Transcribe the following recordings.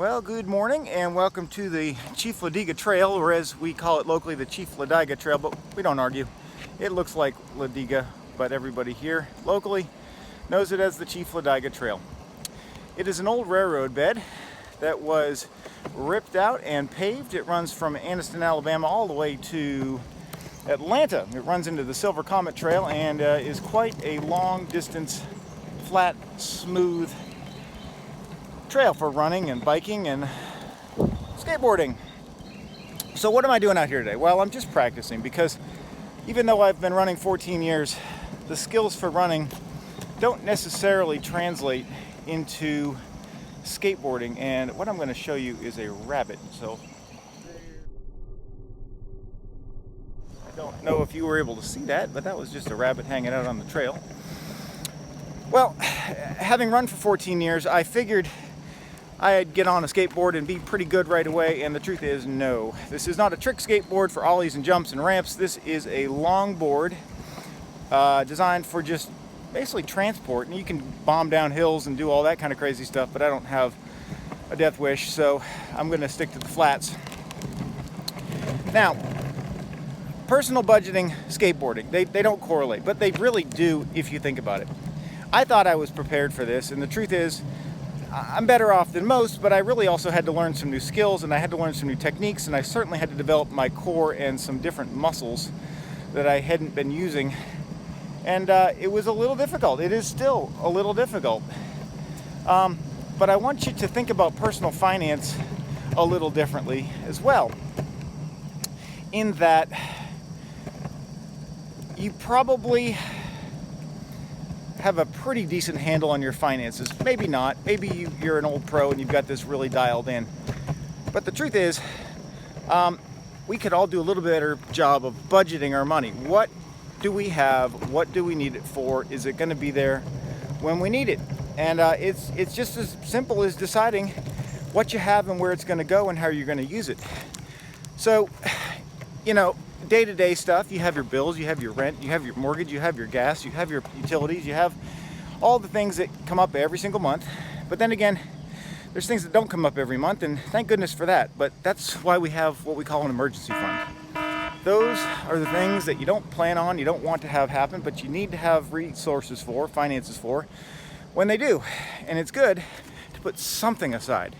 Well, good morning and welcome to the Chief Ladiga Trail, or as we call it locally, the Chief Ladiga Trail, but we don't argue. It looks like Ladiga, but everybody here locally knows it as the Chief Ladiga Trail. It is an old railroad bed that was ripped out and paved. It runs from Anniston, Alabama all the way to Atlanta. It runs into the Silver Comet Trail and is quite a long distance, flat, smooth trail for running and biking and skateboarding. So what am I doing out here today? Well, I'm just practicing, because even though I've been running 14 years, the skills for running don't necessarily translate into skateboarding. And what I'm going to show you is a rabbit. So I don't know if you were able to see that, but that was just a rabbit hanging out on the trail. Well, having run for 14 years, I figured I'd get on a skateboard and be pretty good right away, and the truth is no. This is not a trick skateboard for ollies and jumps and ramps. This is a long board designed for just basically transport, and you can bomb down hills and do all that kind of crazy stuff, but I don't have a death wish, so I'm going to stick to the flats. Now, personal budgeting, skateboarding, they don't correlate, but they really do if you think about it. I thought I was prepared for this, and the truth is I'm better off than most, but I really also had to learn some new skills, and I had to learn some new techniques, and I certainly had to develop my core and some different muscles that I hadn't been using. And it was a little difficult. It is still a little difficult. But I want you to think about personal finance a little differently as well, in that you probably have a pretty decent handle on your finances. Maybe not. Maybe you're an old pro and you've got this really dialed in. But the truth is, we could all do a little better job of budgeting our money. What do we have? What do we need it for? Is it going to be there when we need it? And it's just as simple as deciding what you have and where it's going to go and how you're going to use it. So, you know, day-to-day stuff, you have your bills, you have your rent, you have your mortgage, you have your gas, you have your utilities, you have all the things that come up every single month. But then again, there's things that don't come up every month, and thank goodness for that. But that's why we have what we call an emergency fund. Those are the things that you don't plan on, you don't want to have happen, but you need to have resources for, finances for, when they do. And it's good to put something aside.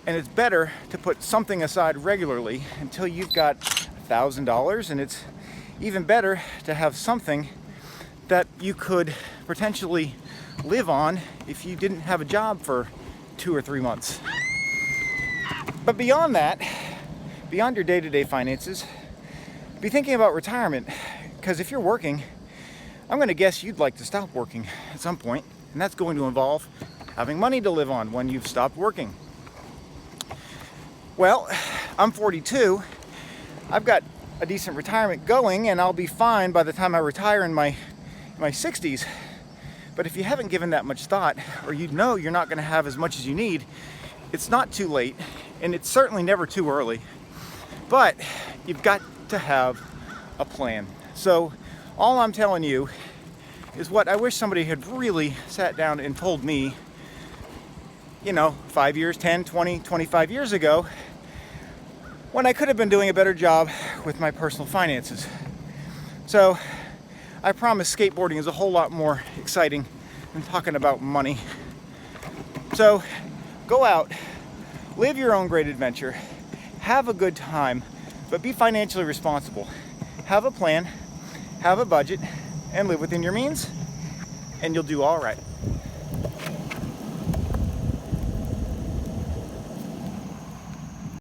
And it's better to put something aside regularly until you've got $1,000, and it's even better to have something that you could potentially live on if you didn't have a job for 2 or 3 months. But beyond that, beyond your day-to-day finances, be thinking about retirement, because if you're working, I'm going to guess you'd like to stop working at some point, and that's going to involve having money to live on when you've stopped working. Well, I'm 42. I've got a decent retirement going, and I'll be fine by the time I retire in my 60s. But if you haven't given that much thought, or you know you're not going to have as much as you need, it's not too late, and it's certainly never too early. But you've got to have a plan. So all I'm telling you is what I wish somebody had really sat down and told me, 5 years, 10, 20, 25 years ago, when I could have been doing a better job with my personal finances. So I promise skateboarding is a whole lot more exciting than talking about money. So go out, live your own great adventure, have a good time, but be financially responsible. Have a plan, have a budget, and live within your means, and you'll do all right.